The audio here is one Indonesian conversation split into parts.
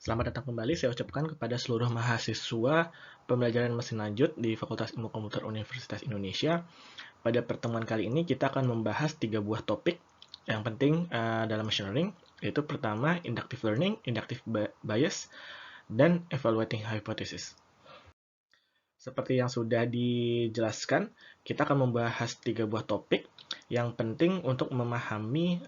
Selamat datang kembali saya ucapkan kepada seluruh mahasiswa pembelajaran mesin lanjut di Fakultas Ilmu Komputer Universitas Indonesia. Pada pertemuan kali ini kita akan membahas 3 buah topik yang penting dalam machine learning, yaitu pertama inductive learning, inductive bias, dan evaluating hypothesis. Seperti yang sudah dijelaskan, kita akan membahas 3 buah topik yang penting untuk memahami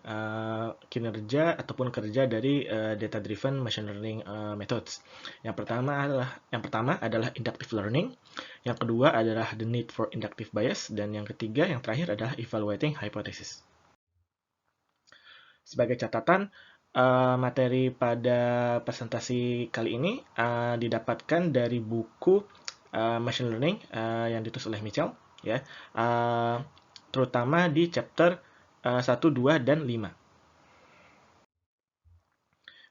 kinerja ataupun kerja dari data-driven machine learning methods. Yang pertama adalah inductive learning, yang kedua adalah the need for inductive bias, dan yang ketiga, yang terakhir adalah evaluating hypothesis. Sebagai catatan, materi pada presentasi kali ini didapatkan dari buku Machine Learning yang ditulis oleh Mitchell, ya, terutama di chapter 1, 2, dan 5.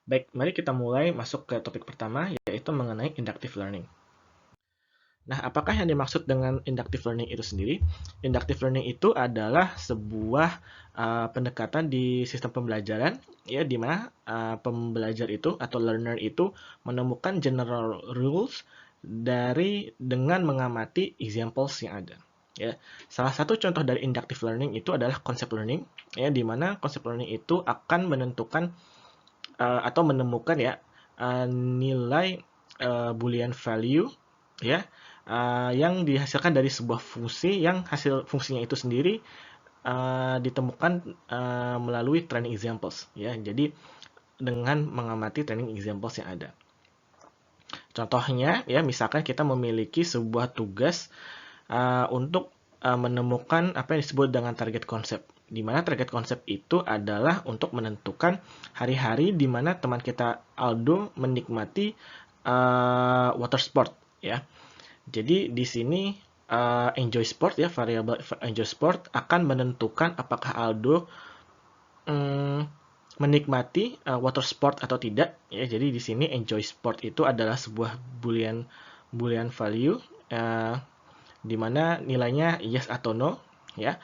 Baik, mari kita mulai masuk ke topik pertama, yaitu mengenai inductive learning. Nah, apakah yang dimaksud dengan inductive learning itu sendiri? Inductive learning itu adalah sebuah pendekatan di sistem pembelajaran, ya, di mana pembelajar itu atau learner itu menemukan general rules dengan mengamati examples yang ada. Ya, salah satu contoh dari inductive learning itu adalah concept learning, ya, di mana concept learning itu akan menentukan atau menemukan ya nilai boolean value, ya, yang dihasilkan dari sebuah fungsi yang hasil fungsinya itu sendiri ditemukan melalui training examples, ya. Jadi dengan mengamati training examples yang ada. Contohnya, ya, misalkan kita memiliki sebuah tugas untuk menemukan apa yang disebut dengan target konsep, di mana target konsep itu adalah untuk menentukan hari-hari di mana teman kita Aldo menikmati water sport, ya. Jadi di sini enjoy sport, ya, variabel enjoy sport akan menentukan apakah Aldo menikmati water sport atau tidak, ya. Jadi di sini enjoy sport itu adalah sebuah boolean value di mana nilainya yes atau no, ya.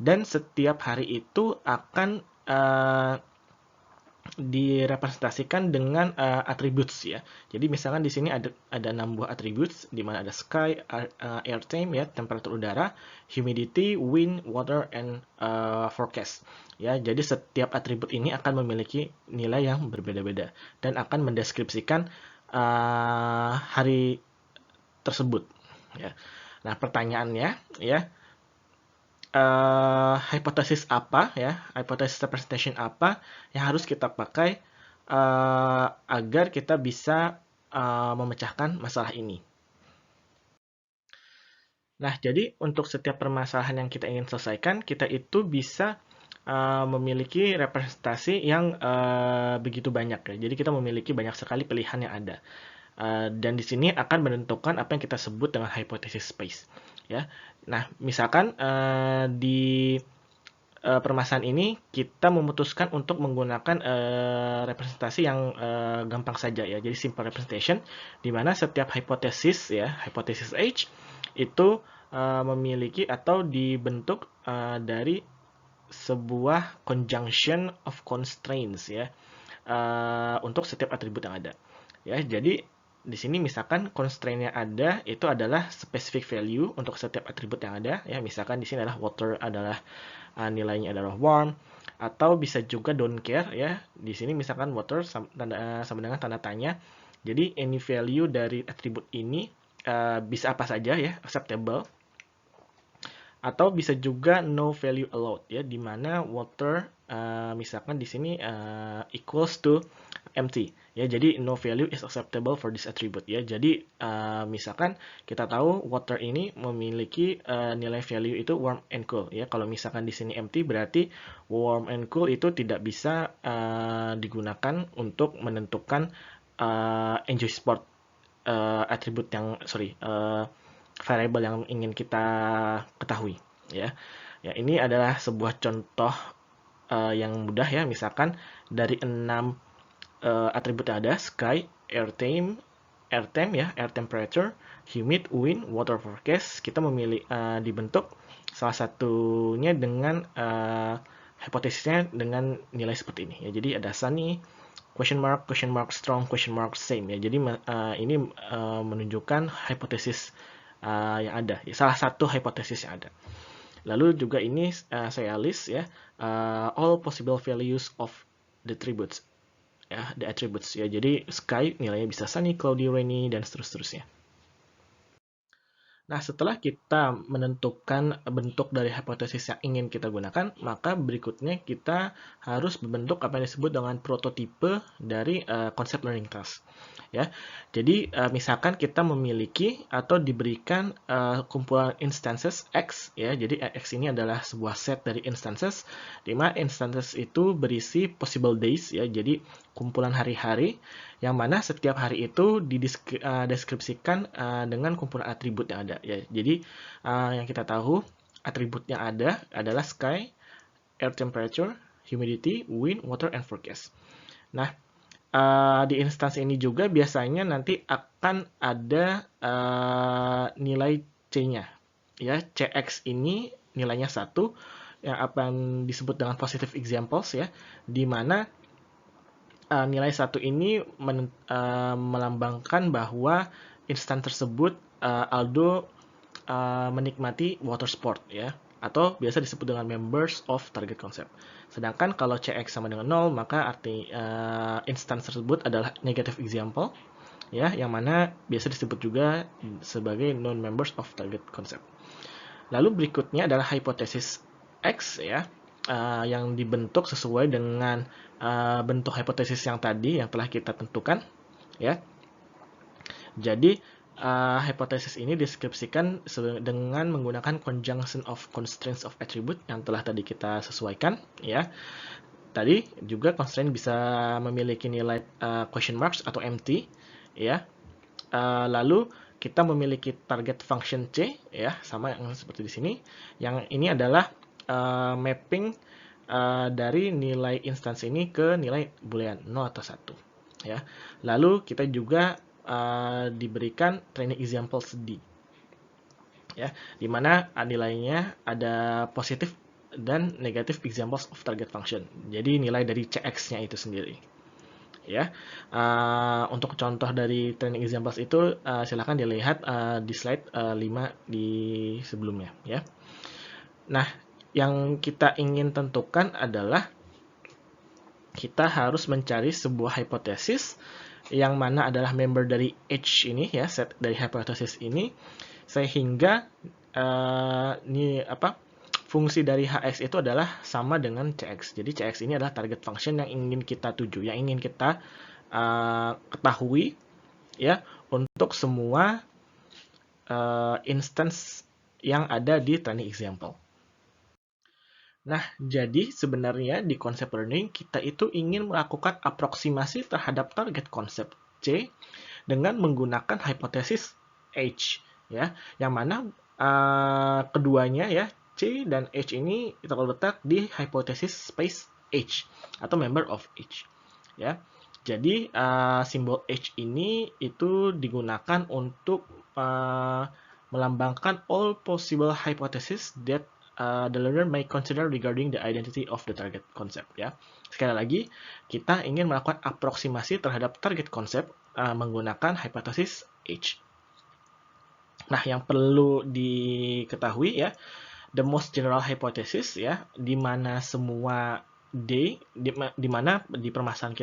Dan setiap hari itu akan direpresentasikan dengan attributes, ya. Jadi misalkan di sini ada 6 buah attributes, di mana ada sky, air time, ya, temperatur udara, humidity, wind, water, and forecast. Ya, jadi setiap atribut ini akan memiliki nilai yang berbeda-beda dan akan mendeskripsikan hari tersebut, ya. Nah, pertanyaannya, ya, hipotesis apa, ya, hipotesis representation apa yang harus kita pakai agar kita bisa memecahkan masalah ini. Nah, jadi untuk setiap permasalahan yang kita ingin selesaikan, kita itu bisa memiliki representasi yang begitu banyak, ya. Jadi kita memiliki banyak sekali pilihan yang ada. Dan di sini akan menentukan apa yang kita sebut dengan hypothesis space, ya. Nah, misalkan di permasalahan ini kita memutuskan untuk menggunakan representasi yang gampang saja, ya. Jadi simple representation, di mana setiap hipotesis, ya, hipotesis H itu memiliki atau dibentuk dari sebuah conjunction of constraints, ya, untuk setiap atribut yang ada, ya. Jadi di sini misalkan constraint yang ada itu adalah specific value untuk setiap atribut yang ada, ya. Misalkan di sini adalah water adalah nilainya adalah warm, atau bisa juga don't care, ya. Di sini misalkan water sama dengan tanda tanya. Jadi any value dari atribut ini bisa apa saja, ya, acceptable, atau bisa juga no value allowed, ya, di mana water misalkan di sini equals to empty, ya. Jadi no value is acceptable for this attribute, ya. Jadi misalkan kita tahu water ini memiliki nilai value itu warm and cool, ya. Kalau misalkan di sini empty berarti warm and cool itu tidak bisa digunakan untuk menentukan enjoy sport atribut yang variable yang ingin kita ketahui, ya. Ya, ini adalah sebuah contoh yang mudah, ya. Misalkan dari 6 atribut yang ada, sky, air time, ya, air temperature, humid, wind, water forecast, kita memilih dibentuk salah satunya dengan hipotesisnya dengan nilai seperti ini, ya. Jadi ada sunny, question mark strong, question mark same ya. Jadi ini menunjukkan hipotesis yang ada, salah satu hipotesis yang ada. Lalu juga ini saya list ya, all possible values of the attributes ya, the attributes ya. Jadi sky nilainya bisa sunny, cloudy, rainy, dan seterusnya. Nah, setelah kita menentukan bentuk dari hipotesis yang ingin kita gunakan, maka berikutnya kita harus membentuk apa yang disebut dengan prototipe dari konsep learning task. Ya, jadi misalkan kita memiliki atau diberikan kumpulan instances X, ya. Jadi X ini adalah sebuah set dari instances, di mana instances itu berisi possible days, ya. Jadi kumpulan hari-hari yang mana setiap hari itu dideskripsikan dengan kumpulan atribut yang ada. Ya, jadi yang kita tahu atribut yang ada adalah sky, air temperature, humidity, wind, water, and forecast. Nah, di instansi ini juga biasanya nanti akan ada nilai C-nya. Ya, CX ini nilainya 1 yang akan disebut dengan positive examples ya, di mana nilai 1 ini melambangkan bahwa instan tersebut Aldo menikmati water sport ya, atau biasa disebut dengan members of target concept. Sedangkan kalau CX sama dengan 0, maka arti instance tersebut adalah negative example ya, yang mana biasa disebut juga sebagai non-members of target concept. Lalu berikutnya adalah hipotesis X ya, yang dibentuk sesuai dengan bentuk hipotesis yang tadi yang telah kita tentukan ya. Jadi hipotesis ini deskripsikan dengan menggunakan conjunction of constraints of attribute yang telah tadi kita sesuaikan ya. Tadi juga constraint bisa memiliki nilai question marks atau empty ya. Lalu kita memiliki target function C ya, sama yang seperti di sini. Yang ini adalah mapping dari nilai instansi ini ke nilai boolean 0 atau 1 ya. Lalu kita juga diberikan training examples D ya, dimana nilainya ada positif dan negatif examples of target function. Jadi nilai dari CX-nya itu sendiri ya. Untuk contoh dari training examples itu silahkan dilihat di slide 5 di sebelumnya ya. Nah, yang kita ingin tentukan adalah kita harus mencari sebuah hipotesis yang mana adalah member dari H ini ya, set dari hipotesis ini, sehingga fungsi dari HX itu adalah sama dengan CX. Jadi CX ini adalah target function yang ingin kita tuju, yang ingin kita ketahui ya untuk semua instance yang ada di training example. Nah, jadi sebenarnya di konsep learning kita itu ingin melakukan aproksimasi terhadap target konsep C dengan menggunakan hipotesis H ya, yang mana keduanya ya, C dan H ini terletak di hipotesis space H atau member of H ya. Jadi simbol H ini itu digunakan untuk melambangkan all possible hypotheses that the learner may consider regarding the identity of the target concept ya. Sekali lagi, kita ingin melakukan aproksimasi terhadap target concept menggunakan hipotesis H. Nah, yang perlu diketahui ya, the most general hypothesis ya, di mana semua D, di mana di permasalahan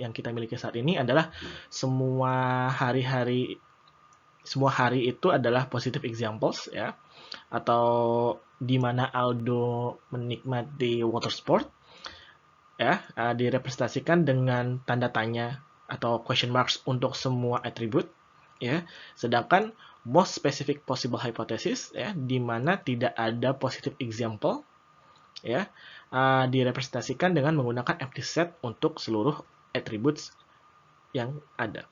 yang kita miliki saat ini adalah semua hari itu adalah positive examples ya, atau di mana Aldo menikmati water sport ya, direpresentasikan dengan tanda tanya atau question marks untuk semua atribut ya. Sedangkan most specific possible hypothesis ya, di mana tidak ada positive example ya, direpresentasikan dengan menggunakan empty set untuk seluruh attributes yang ada.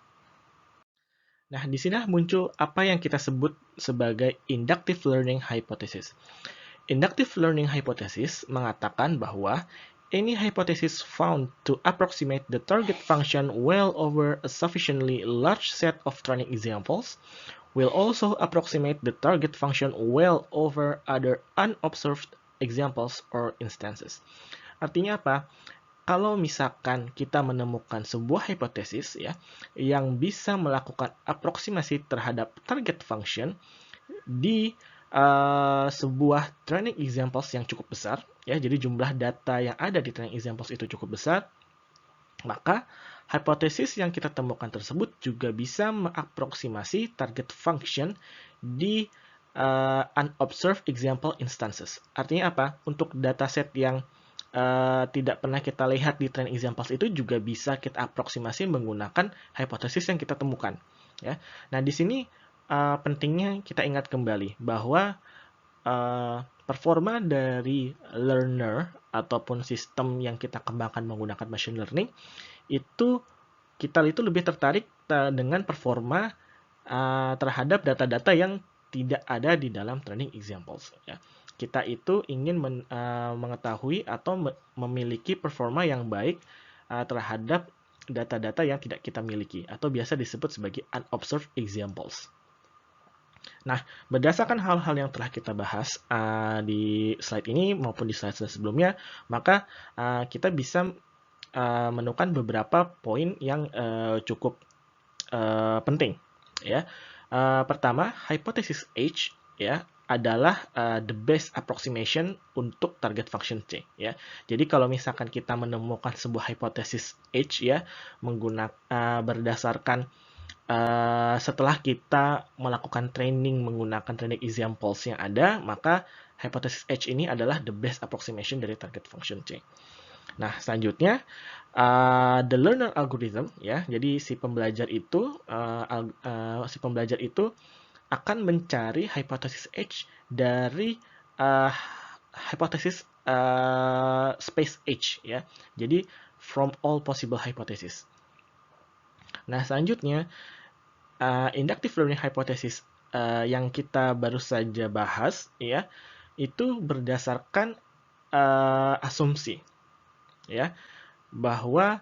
Nah, di sini muncul apa yang kita sebut sebagai inductive learning hypothesis. Inductive learning hypothesis mengatakan bahwa any hypothesis found to approximate the target function well over a sufficiently large set of training examples will also approximate the target function well over other unobserved examples or instances. Artinya apa? kalau misalkan kita menemukan sebuah hipotesis ya yang bisa melakukan aproksimasi terhadap target function di sebuah training examples yang cukup besar ya, jadi jumlah data yang ada di training examples itu cukup besar, maka hipotesis yang kita temukan tersebut juga bisa mengaproksimasi target function di unobserved example instances. Artinya apa? Untuk dataset yang tidak pernah kita lihat di training examples itu juga bisa kita aproksimasi menggunakan hipotesis yang kita temukan. Ya. Nah, di sini pentingnya kita ingat kembali bahwa performa dari learner ataupun sistem yang kita kembangkan menggunakan machine learning itu kita itu lebih tertarik dengan performa terhadap data-data yang tidak ada di dalam training examples. Ya. Kita itu ingin mengetahui atau memiliki performa yang baik terhadap data-data yang tidak kita miliki atau biasa disebut sebagai unobserved examples. Nah, berdasarkan hal-hal yang telah kita bahas di slide ini maupun di slide sebelumnya, maka kita bisa menemukan beberapa poin yang cukup penting. Ya, pertama, hipotesis H ya adalah the best approximation untuk target function C. Ya, jadi kalau misalkan kita menemukan sebuah hipotesis H ya menggunakan berdasarkan setelah kita melakukan training menggunakan training examples yang ada, maka hipotesis H ini adalah the best approximation dari target function C. Nah, selanjutnya the learner algorithm ya. Jadi si pembelajar itu akan mencari hipotesis H dari hipotesis space H ya. Jadi from all possible hypothesis. Nah, selanjutnya inductive learning hypothesis yang kita baru saja bahas ya, itu berdasarkan asumsi ya bahwa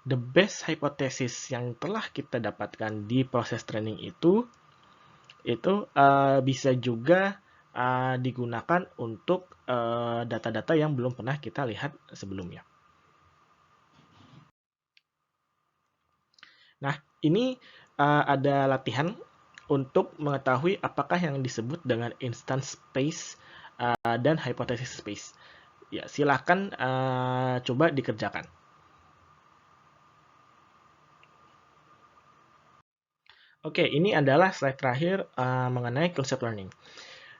the best hypothesis yang telah kita dapatkan di proses training itu bisa juga digunakan untuk data-data yang belum pernah kita lihat sebelumnya. Nah, ini ada latihan untuk mengetahui apakah yang disebut dengan instance space dan hypothesis space. Ya, silakan coba dikerjakan. Oke, ini adalah slide terakhir mengenai concept learning.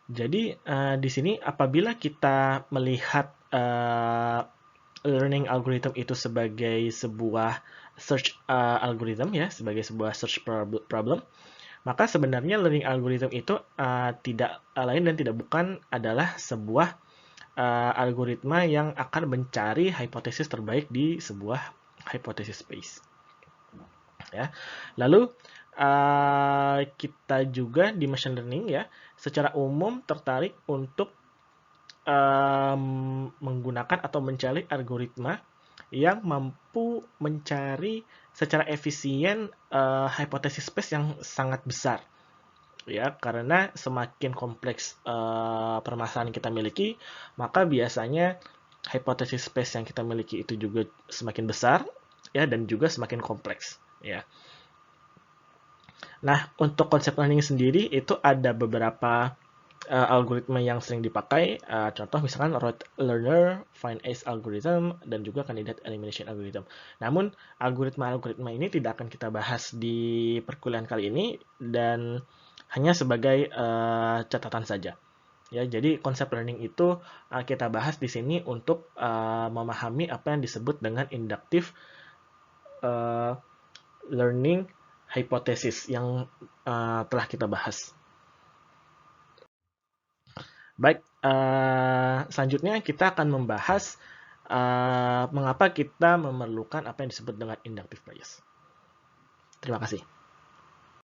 Jadi di sini apabila kita melihat learning algorithm itu sebagai sebuah search algorithm ya, sebagai sebuah search problem, maka sebenarnya learning algorithm itu tidak lain dan tidak bukan adalah sebuah algoritma yang akan mencari hipotesis terbaik di sebuah hypothesis space. Ya. Lalu kita juga di machine learning ya, secara umum tertarik untuk menggunakan atau mencari algoritma yang mampu mencari secara efisien hipotesis space yang sangat besar. Ya, karena semakin kompleks permasalahan yang kita miliki, maka biasanya hipotesis space yang kita miliki itu juga semakin besar ya dan juga semakin kompleks ya. Nah, untuk konsep learning sendiri itu ada beberapa algoritma yang sering dipakai, contoh misalkan rote learner, find Ace algorithm, dan juga candidate elimination algorithm. Namun, algoritma-algoritma ini tidak akan kita bahas di perkuliahan kali ini, dan hanya sebagai catatan saja. Ya, jadi konsep learning itu kita bahas di sini untuk memahami apa yang disebut dengan inductive learning hypothesis yang telah kita bahas. Baik, selanjutnya kita akan membahas mengapa kita memerlukan apa yang disebut dengan inductive bias. Terima kasih.